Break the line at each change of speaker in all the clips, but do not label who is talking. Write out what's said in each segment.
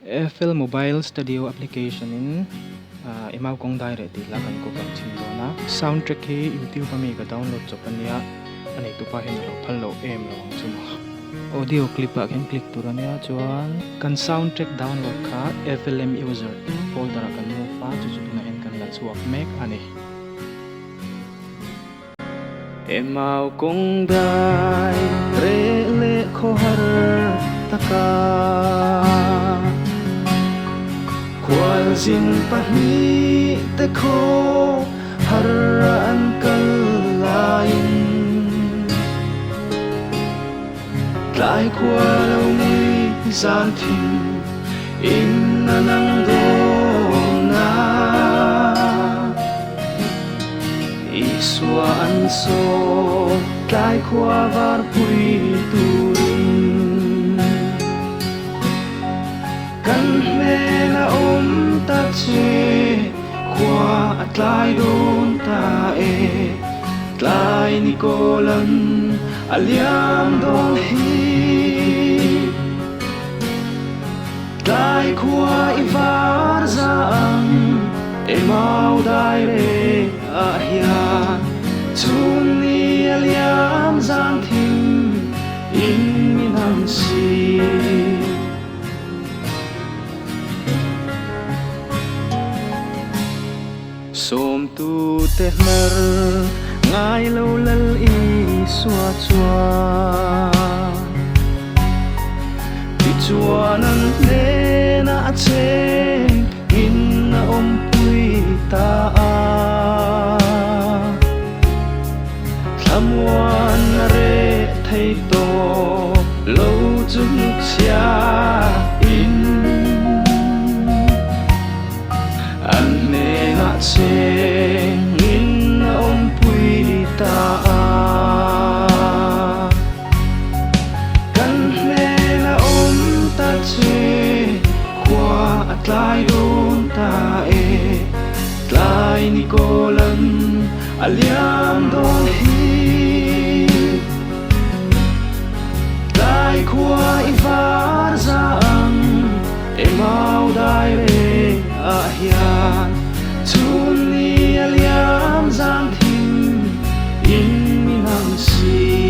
FL Mobile Studio application in emaw kong direct ti lakan ko kan chindona soundtrack hi YouTube ami ka download chopania anei tu pa hin lo phalo em lo ang chumo audio clip a kan click turania chuan kan soundtrack download kha FLM user folder kan mu fa chu chu na en kan la chuak mek ani emaw kong dai re le kho har taka Kwal zin pahni te ko haraan kalain Tlai kwalaw ni zantin inna nang dona Iswa anso tlai kwa var pui turin Kan mena ta che qua atlai don ta tlai ni kolan aliam don hi tlai qua ivar zaang emau dai re ahia chun ni aliam zang thim in minam si Som tu te mer ngai lo lal i swa chua Ti chuanan ne na che in na pui ta a Thamwan na re thei to lo chung chia in Sing in pui ta Kan na ta che qua atlai don ta tlai ni kolan aliam don hi tlai qua ivar zaang emau dai re ahian Chun ni aliam zang thim in minang si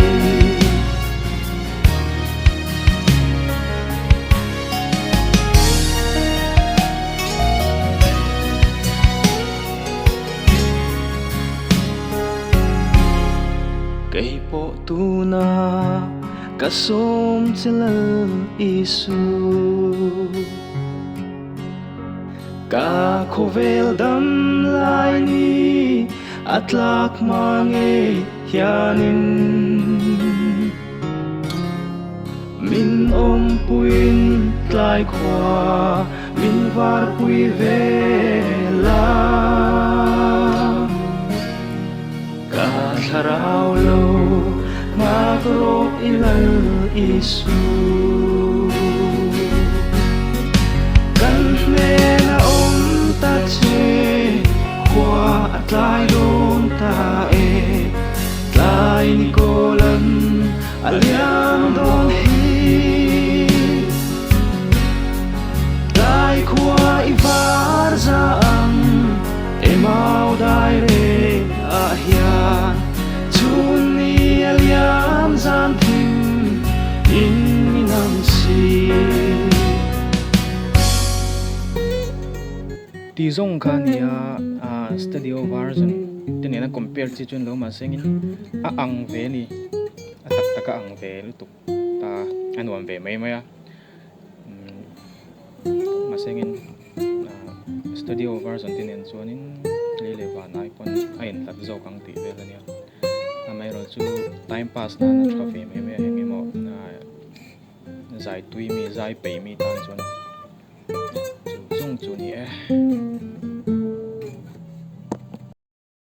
Kay po tuna kasom chilal isu Ka khovel dam lai ni atlak mange hianin Min puin tlai kwa min var pui vela Ka tharau lo magrok ilal isu Kan mena ta che qua atlai don ta tlai ni kolan aliam don hi tlai kwa ivar zaang emau dai re ahian chun ni aliam zan thim in minam si Ti zong kha nia studio version tinena compare chi chun lo ma sengin a ang ve ni a tak taka ang ve lu tuk ta anwam ve mai maya ma sengin studio version tinen chuanin lele wa nai pon ain lat zo kang ti ve ania a mai ro chu time pass na na tha ve mai mai hemi mo zai tui mi zai pe mi tan chuan chu zong chu ni